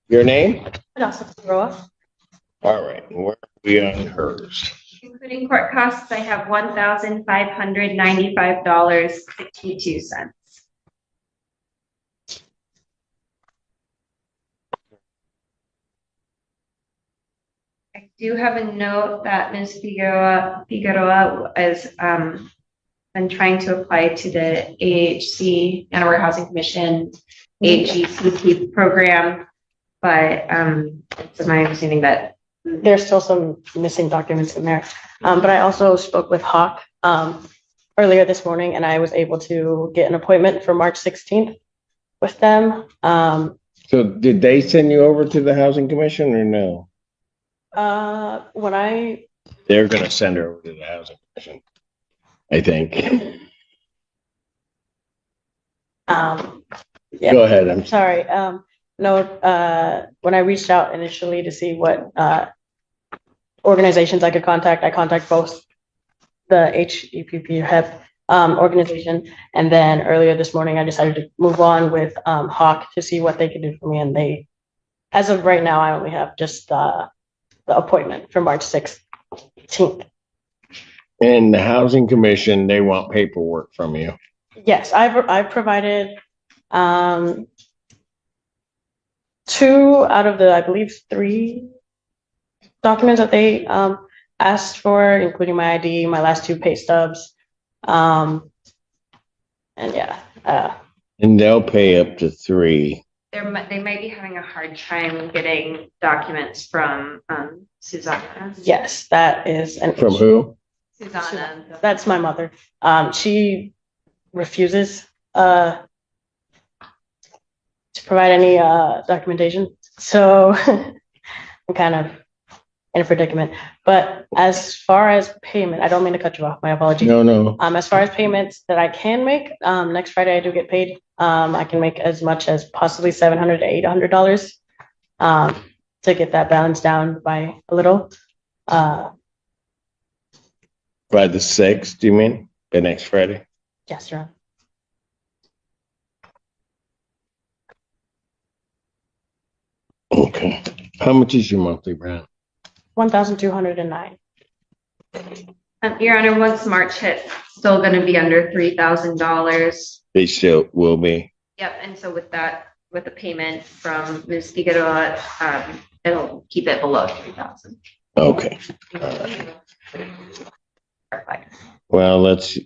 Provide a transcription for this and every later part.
Your name? All All right. Where are we on hers? Including court costs, I have $1,595.62. I do have a note that Ms. Figueroa has been trying to apply to the AHC, Anawara Housing Commission, AGCP program, but it's my understanding that There's still some missing documents in there. But I also spoke with Hawk earlier this morning, and I was able to get an appointment for March 16th with them. So did they send you over to the Housing Commission or no? When I They're going to send her over to the Housing Commission, I think. Yeah. Go ahead. I'm Sorry. No, when I reached out initially to see what organizations I could contact, I contacted both the HEPP HEP organization, and then earlier this morning I decided to move on with Hawk to see what they could do for me, and they, as of right now, I only have just the appointment for March 16th. And the Housing Commission, they want paperwork from you. Yes, I've provided 2 out of the, I believe, 3 documents that they asked for, including my ID, my last 2 pay stubs, and yeah. And they'll pay up to 3. they might be having a hard time getting documents from Susanna. Yes, that is an From issue. who? Susanna. That's my mother. She refuses to provide any documentation, so I'm kind of in a predicament. But as far as payment, I don't mean to cut you off, my apologies. No. As far as payments that I can make, next Friday I do get paid. I can make as much as possibly $700 to $800 to get that balance down by a little. By the 6th, do you mean? The next Friday? Yes, Your Honor. Okay. How much is your monthly rent? $1,209. Your Honor, once March hits, still going to be under $3,000. They still will be. Yep, and so with that, with the payment from Ms. Figueroa, it'll keep it below 3,000. Okay. Well, is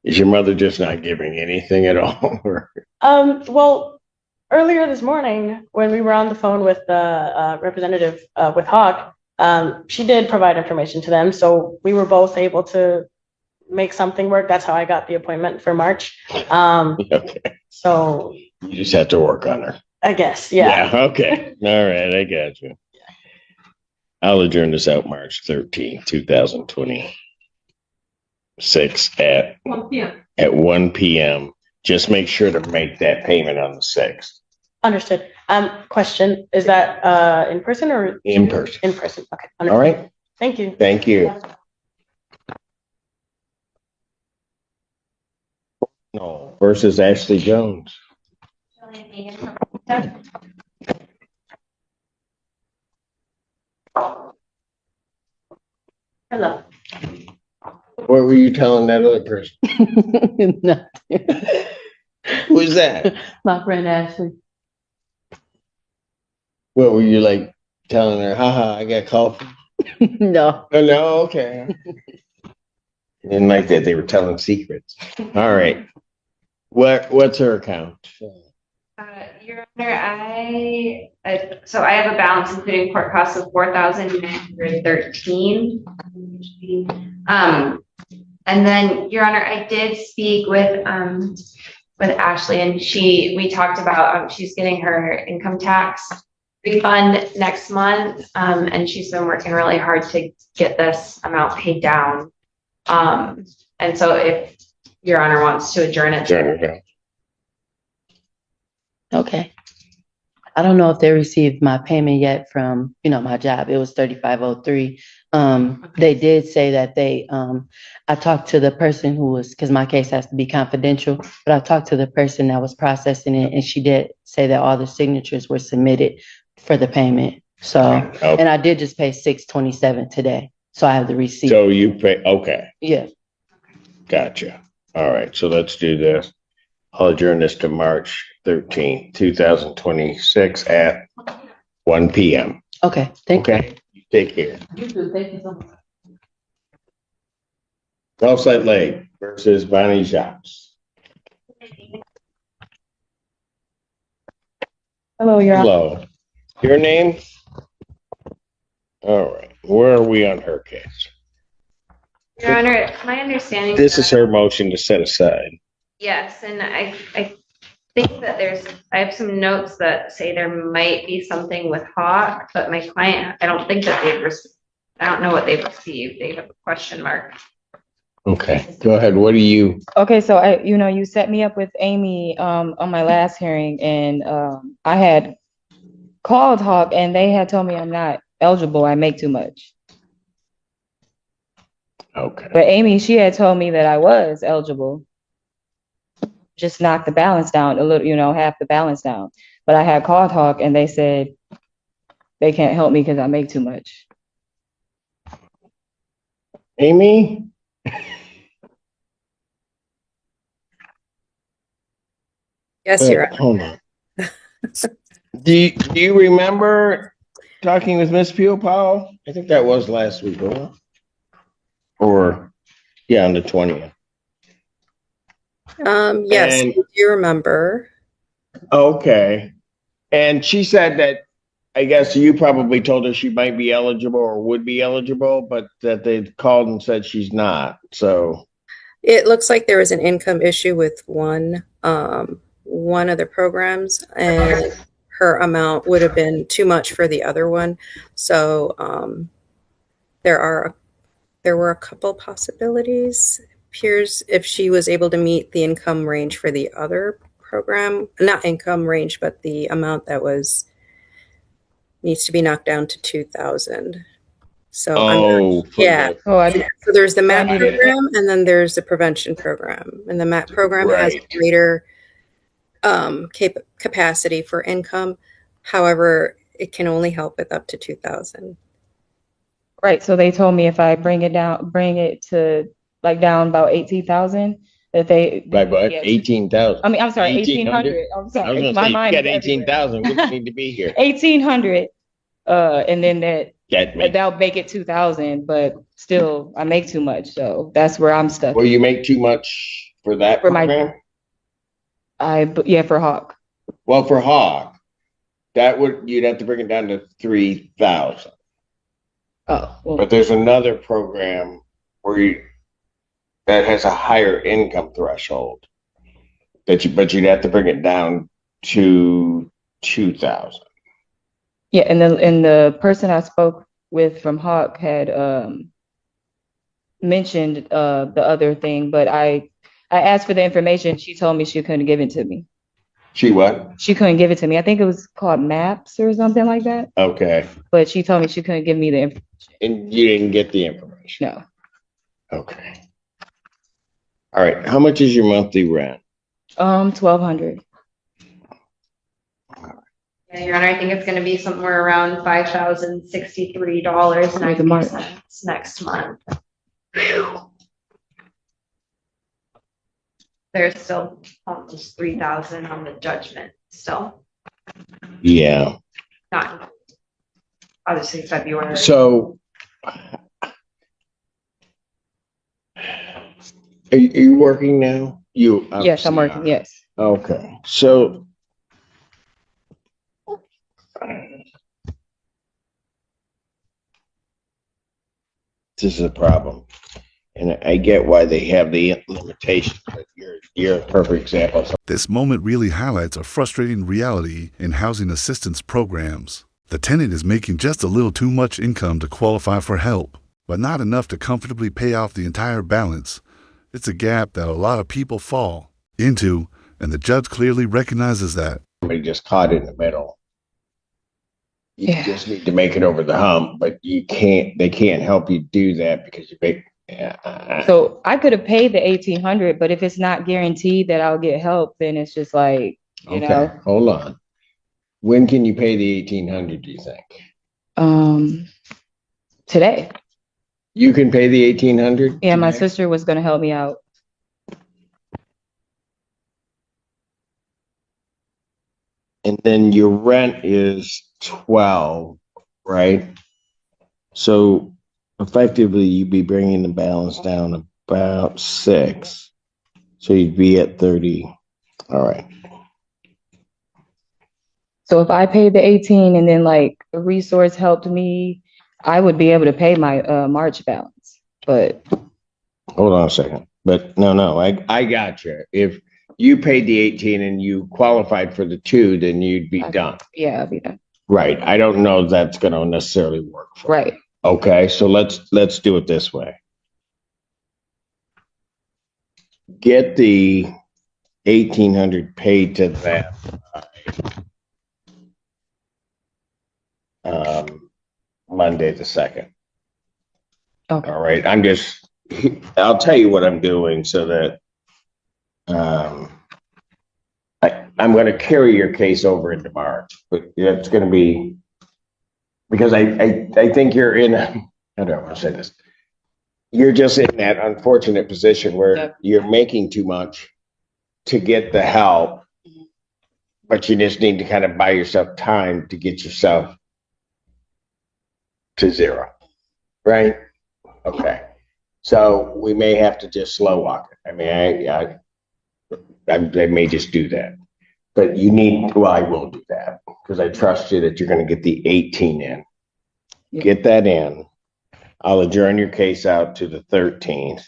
your mother just not giving anything at all? Well, earlier this morning, when we were on the phone with the representative with Hawk, she did provide information to them. So we were both able to make something work. That's how I got the appointment for March. Okay. So You just have to work on her. I guess, yeah. Okay. All right. I got you. I'll adjourn this out March 13th, 2026 at 1 p.m. At 1 p.m. Just make sure to make that payment on the 6th. Understood. Question, is that in person or? In person. In person, okay. All Understood. right. Thank you. Thank you. No. Versus Ashley Jones. Hello. What were you telling that other person? Who's that? My friend Ashley. What were you like telling her? Haha, I got called. No. Oh, no, okay. Didn't like that they were telling secrets. All right. What's her account? Your Honor, so I have a balance including court costs of $4,913. And then, Your Honor, I did speak with Ashley, and we talked about she's getting her income tax refund next month, and she's been working really hard to get this amount paid down. And so, if Your Honor wants to adjourn it. Adjourn it. Okay. I don't know if they received my payment yet from, my job. It was 3503. They did say that I talked to the person who was, because my case has to be confidential, but I talked to the person that was processing it, and she did say that all the signatures were submitted for the payment. So, and I did just pay $627 today. So I have the receipt. So you pay, okay, Yeah. gotcha. All right, so let's do this. I'll adjourn this to March 13th, 2026 at 1 p.m. Okay. Thank you. Okay, take care. You too. Thank you so much. Gulfside Lake versus Bonnie Shops. Hello, Your Honor. Hello. Your name? All right. Where are we on her case? Your Honor, my understanding. This is her motion to set aside. Yes, and I think that I have some notes that say there might be something with Hawk, but my client, I don't think that I don't know what they've received. They have a question mark. Okay, go ahead. What do you? Okay, so you set me up with Amy on my last hearing, and I had called Hawk, and they had told me I'm not eligible. I make too much. Okay. But Amy, she had told me that I was eligible. Just knock the balance down a little, half the balance down. But I had called Hawk, and they said they can't help me because I make too much. Amy? Yes, Your Honor. Hold on. Do you remember talking with Miss Pio Powell? I think that was last week, wasn't it? Or, yeah, on the 20th. Yes, And- I do remember. Okay. And she said that, I guess you probably told her she might be eligible or would be eligible, but that they'd called and said she's not. So, It looks like there was an income issue with one of the programs, and her amount would have been too much for the other one. So there were a couple possibilities. Appears if she was able to meet the income range for the other program, not income range, but the amount that needs to be knocked down to 2,000. So yeah. Oh, So there's the MAT I needed- program, and then there's the prevention program. And the MAT program has Right. greater capacity for income. However, it can only help with up to 2,000. right. So they told me if I bring it to down about 18,000, that like what? yeah. 18,000. I mean, I'm sorry, 1,800? 1,800. I'm I was sorry. going to My say, you mind got is everywhere. 18,000. We just need to be here. 1,800. And then that'll make it 2,000, but still I make too much. So that's where I'm stuck. Well, you make too much for that For my- program? Yeah, for Hawk. Well, for Hawk, you'd have to bring it down to 3,000. Oh, well, But there's another program that has a higher income threshold but you'd have to bring it down to 2,000. yeah. And the person I spoke with from Hawk had mentioned the other thing, but I asked for the information. She told me she couldn't give it to me. She what? She couldn't give it to me. I think it was called MAPS or something like that. Okay. But she told me she couldn't give me the information. And you didn't get the information? No. Okay. All right. How much is your monthly rent? 1,200. Yeah, Your Honor, I think it's gonna be somewhere around $5,063.90 next month. There's still almost 3,000 on the judgment still, Yeah. not obviously February. So, are you working now? Yes, I'm obviously working. are. Yes. Okay. So, this is a problem. And I get why they have the limitations, but you're a perfect example. This moment really highlights a frustrating reality in housing assistance programs. The tenant is making just a little too much income to qualify for help, but not enough to comfortably pay off the entire balance. It's a gap that a lot of people fall into, and the judge clearly recognizes that. Somebody just caught in the middle. You Yeah. just need to make it over the hump, but they can't help you do that because you make, So I could have paid the 1,800, but if it's not guaranteed that I'll get help, then it's just like, you okay, know, hold on. When can you pay the 1,800, do you think? today. You can pay the 1,800? Yeah, my today? sister was gonna help me out. And then your rent is 12, right? So effectively, you'd be bringing the balance down about 6. So you'd be at 30. All right. So if I paid the 18 and then like a resource helped me, I would be able to pay my March balance. But Hold on a second. But no, I got you. If you paid the 18 and you qualified for the 2, then you'd be done. yeah, I'll be done. Right. I don't know if that's going to necessarily work for you. Right. Okay, so let's do it this way. Get the 1,800 paid to them Monday the 2nd. Okay. All right. I'll tell you what I'm doing so that I'm going to carry your case over into March, but it's going to be because I think you're in, I don't want to say this. You're just in that unfortunate position where you're making too much to get the help, but you just need to kind of buy yourself time to get yourself to 0, right? Okay. So we may have to just slow walk it. I mean, I may just do that, but I will do that because I trust you that you're going to get the 18 in. Yeah. Get that in. I'll adjourn your case out to the 13th,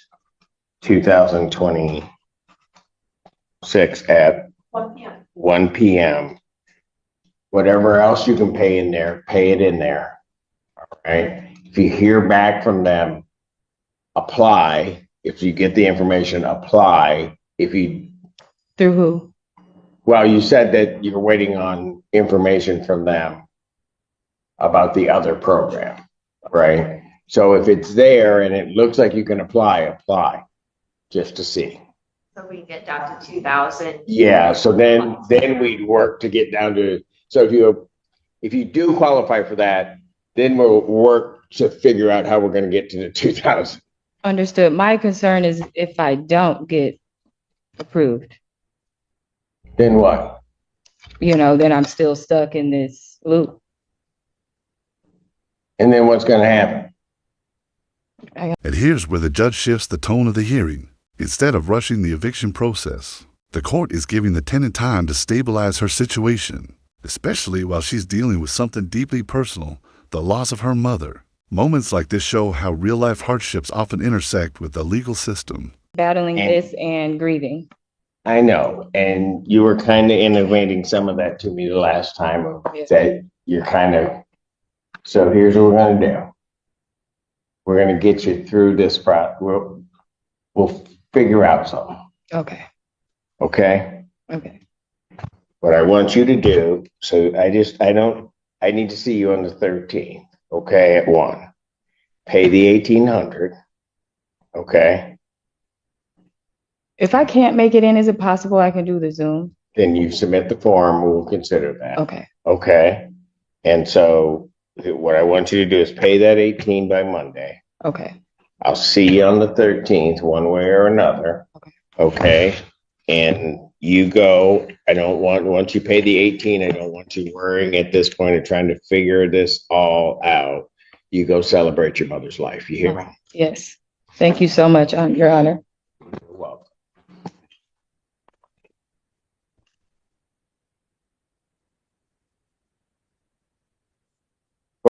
2026 at 1 p.m. Whatever else you can pay in there, pay it in there. All right. If you hear back from them, apply. If you get the information, apply. Through who? Well, you said that you're waiting on information from them about the other program, right? So if it's there and it looks like you can apply just to see. So we get down to 2,000. Yeah, so then we'd work to get down to, so if you do qualify for that, then we'll work to figure out how we're going to get to the 2,000. Understood. My concern is if I don't get approved, Then what? then I'm still stuck in this loop. And then what's going to happen? And here's where the judge shifts the tone of the hearing. Instead of rushing the eviction process, the court is giving the tenant time to stabilize her situation, especially while she's dealing with something deeply personal, the loss of her mother. Moments like this show how real-life hardships often intersect with the legal system. Battling this and grieving. I know, and you were kind of intimating some of that to me the last time, that you're kind of, so here's what we're going to do. We're going to get you through this process. We'll figure out something. Okay. Okay? Okay. What I want you to do, so I need to see you on the 13th, okay, at 1. Pay the 1,800, okay? If I can't make it in, is it possible I can do the Zoom? Then you submit the form, we'll consider that. Okay. Okay? And so what I want you to do is pay that 18 by Monday. Okay. I'll see you on the 13th, one way or another. Okay. Okay? And you go, once you pay the 18, I don't want you worrying at this point of trying to figure this all out. You go celebrate your mother's life. You hear me? Yes. Thank you so much, Your Honor.